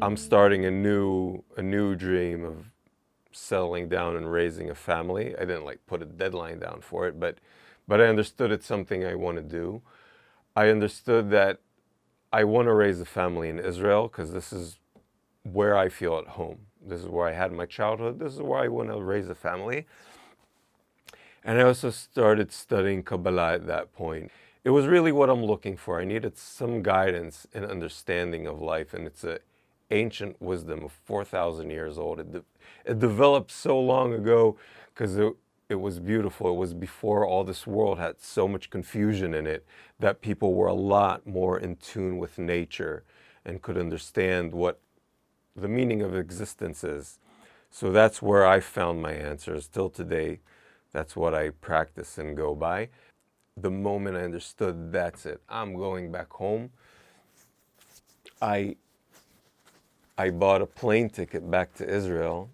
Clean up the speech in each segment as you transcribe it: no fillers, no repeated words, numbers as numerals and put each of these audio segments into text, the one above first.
I'm starting a new dream of settling down and raising a family. I didn't like put a deadline down for it, but I understood it's something I want to do. I understood that I want to raise a family in Israel because this is where I feel at home. This is where I had my childhood. This is where I want to raise a family. And I also started studying Kabbalah at that point. It was really what I'm looking for. I needed some guidance and understanding of life, and it's an ancient wisdom of 4,000 years old. It developed so long ago because it was beautiful. It was before all this world had so much confusion in it that people were a lot more in tune with nature and could understand what the meaning of existence is. So that's where I found my answers. Till today, that's what I practice and go by. The moment I understood that's it, I'm going back home, I bought a plane ticket back to Israel.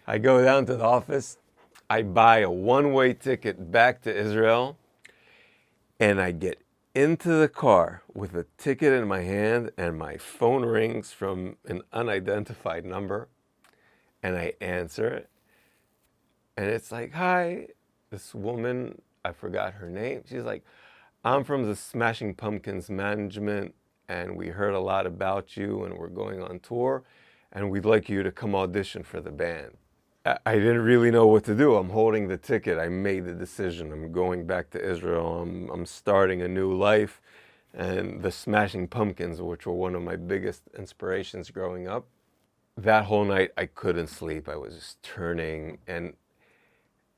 I go down to the office, I buy a one-way ticket back to Israel, and I get into the car with a ticket in my hand, and my phone rings from an unidentified number, and I answer it. And it's like, hi, this woman, I forgot her name. She's like, I'm from the Smashing Pumpkins management, and we heard a lot about you, and we're going on tour, and we'd like you to come audition for the band. I didn't really know what to do. I'm holding the ticket. I made the decision. I'm going back to Israel. I'm starting a new life. And the Smashing Pumpkins, which were one of my biggest inspirations growing up, that whole night I couldn't sleep. I was just turning, and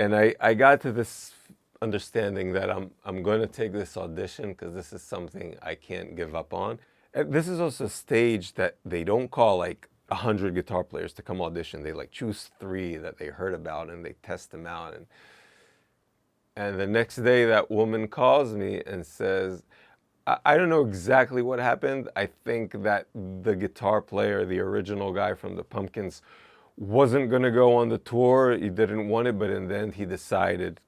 I got to this understanding that I'm going to take this audition because this is something I can't give up on. And this is also a stage that they don't call like 100 guitar players to come audition. They like choose 3 that they heard about and they test them out. And the next day that woman calls me and says, I don't know exactly what happened. I think that the guitar player, the original guy from the Pumpkins, wasn't going to go on the tour. He didn't want it, but in the end he decided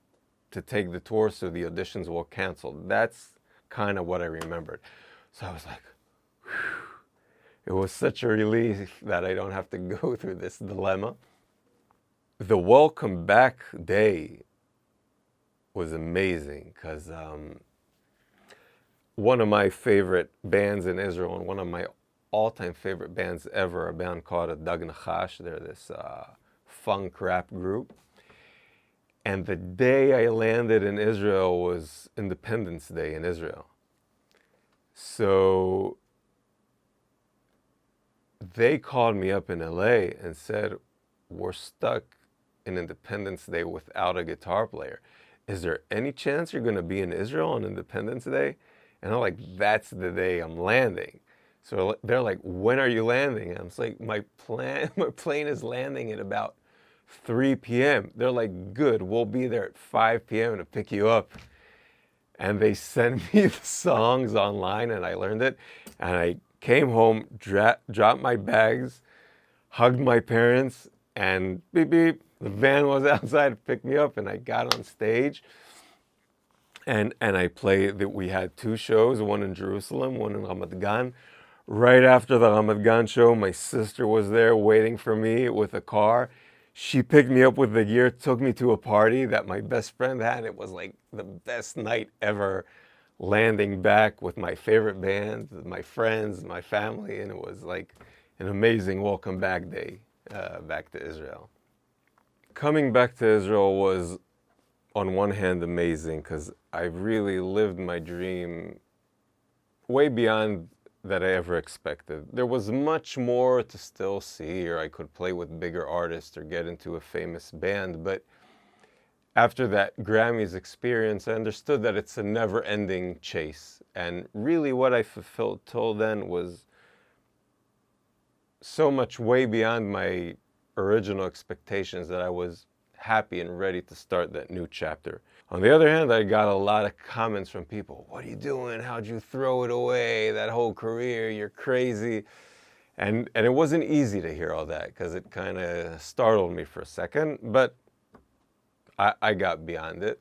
to take the tour, so the auditions were canceled. That's kind of what I remembered. So I was like, whew. It was such a relief that I don't have to go through this dilemma. The welcome back day was amazing because one of my favorite bands in Israel and one of my all-time favorite bands ever, a band called Hadag Nahash. They're this funk rap group. And the day I landed in Israel was Independence Day in Israel. So they called me up in LA and said, we're stuck in Independence Day without a guitar player. Is there any chance you're going to be in Israel on Independence Day? And I'm like, that's the day I'm landing. So they're like, when are you landing? And I'm like, my plane is landing at about 3 p.m. They're like, good, we'll be there at 5 p.m. to pick you up. And they sent me the songs online and I learned it. And I came home, dropped my bags, hugged my parents, and beep, beep, the van was outside to pick me up, and I got on stage. And I played, we had 2 shows, one in Jerusalem, one in Ramat Gan. Right after the Ramat Gan show, my sister was there waiting for me with a car. She picked me up with the gear, took me to a party that my best friend had. It was like the best night ever, landing back with my favorite band, my friends, my family, and it was like an amazing welcome back day back to Israel. Coming back to Israel was, on one hand, amazing because I really lived my dream way beyond that I ever expected. There was much more to still see, or I could play with bigger artists or get into a famous band, but after that Grammys experience, I understood that it's a never-ending chase. And really what I fulfilled till then was so much way beyond my original expectations that I was happy and ready to start that new chapter. On the other hand, I got a lot of comments from people. What are you doing? How'd you throw it away? That whole career, you're crazy. And it wasn't easy to hear all that because it kind of startled me for a second, but I got beyond it.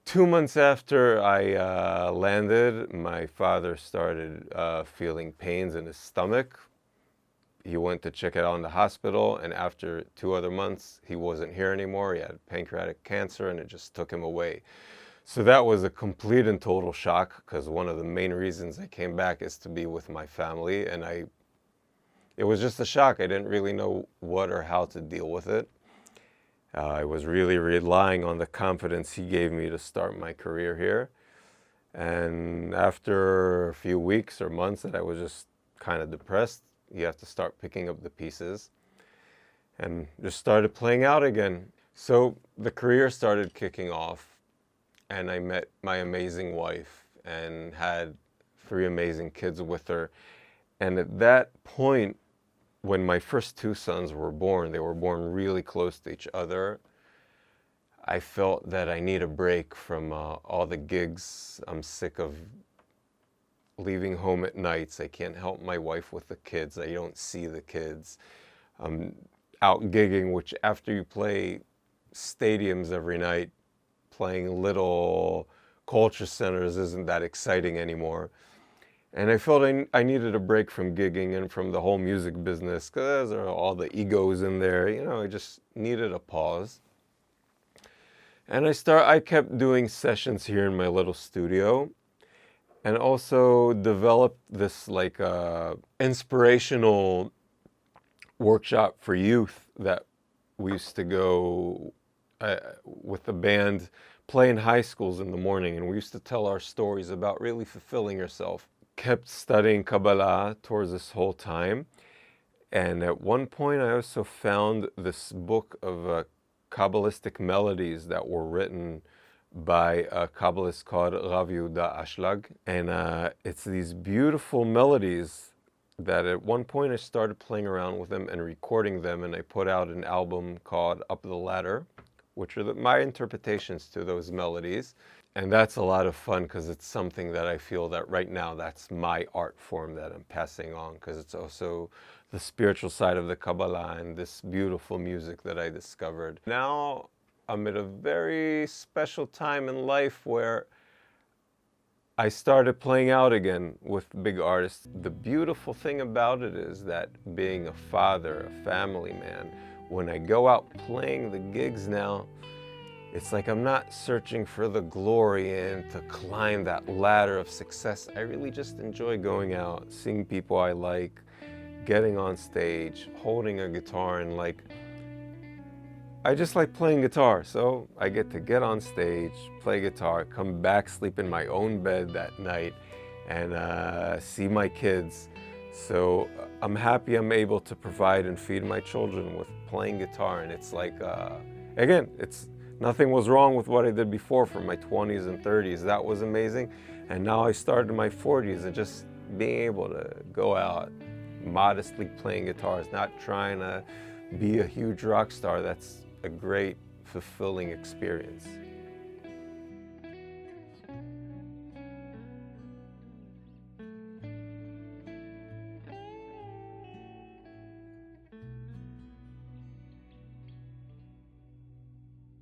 2 months after I landed, my father started feeling pains in his stomach. he went to check it out in the hospital, and after 2 other months, he wasn't here anymore. He had pancreatic cancer, and it just took him away. So that was a complete and total shock, because one of the main reasons I came back is to be with my family, and it was just a shock. I didn't really know what or how to deal with it. I was really relying on the confidence he gave me to start my career here. And after a few weeks or months that I was just kind of depressed, you have to start picking up the pieces and just started playing out again. So the career started kicking off, and I met my amazing wife and had 3 amazing kids with her. And at that point, when my first 2 sons were born, they were born really close to each other. I felt that I need a break from all the gigs. I'm sick of leaving home at nights. I can't help my wife with the kids. I don't see the kids. I'm out gigging, which after you play stadiums every night, playing little culture centers isn't that exciting anymore. And I felt I needed a break from gigging and from the whole music business, because there are all the egos in there. You know, I just needed a pause. And I kept doing sessions here in my little studio, and also developed this like inspirational workshop for youth that we used to go with the band, play in high schools in the morning, and we used to tell our stories about really fulfilling yourself. Kept studying Kabbalah towards this whole time, and at one point I also found this book of Kabbalistic melodies that were written by a Kabbalist called Rav Hadag, and it's these beautiful melodies that at one point I started playing around with them and recording them, and I put out an album called Up the Ladder, which are my interpretations to those melodies. And that's a lot of fun, because it's something that I feel that right now that's my art form that I'm passing on, because it's also the spiritual side of the Kabbalah and this beautiful music that I discovered. Now I'm at a very special time in life where I started playing out again with big artists. The beautiful thing about it is that being a father, a family man, when I go out playing the gigs now, it's like I'm not searching for the glory and to climb that ladder of success. I really just enjoy going out, seeing people I like, getting on stage, holding a guitar, and I just like playing guitar. So I get to get on stage, play guitar, come back, sleep in my own bed that night, and see my kids. So I'm happy I'm able to provide and feed my children with playing guitar. And it's like, again, nothing was wrong with what I did before from my 20s and 30s. That was amazing. And now I started in my 40s, and just being able to go out modestly playing guitars, not trying to be a huge rock star. That's a great, fulfilling experience.